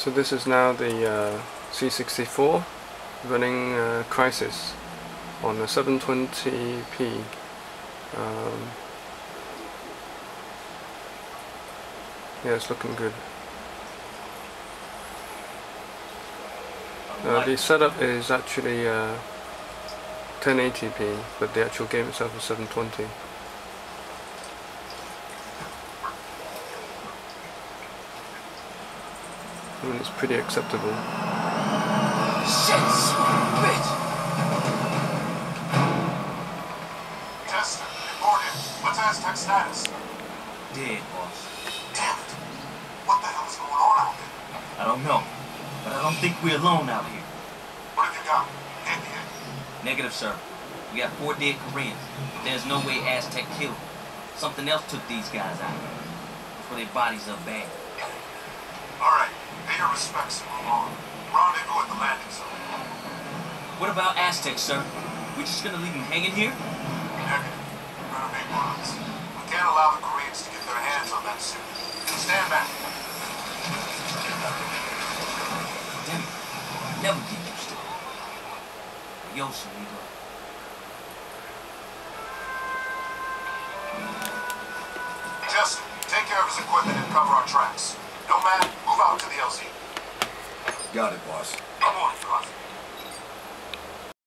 So this is now the C64 running Crysis on the 720p. Yeah, it's looking good. The setup is actually 1080p, but the actual game itself is 720. I mean, it's pretty acceptable. Shit! Bitch! Tester, report in. What's Aztec status? Dead, boss. Damn it! What the hell is going on out there? I don't know, but I don't think we're alone out here. What have you got? Indian? Negative, sir. We got 4 dead Koreans. There's no way Aztec killed them. Something else took these guys out. That's where their bodies are bad. Alright, pay your respects and move on. Rendezvous at the landing zone. What about Aztec, sir? We just gonna leave them hanging here? Negative. We're gonna make bonds. We can't allow the Koreans to get their hands on that suit. Stand back. Damn it. Never get used to it. Adios, amigo. Justin, take care of his equipment and cover our tracks. Nomad, move out to the LZ. Got it, boss. I'm on it, Cross.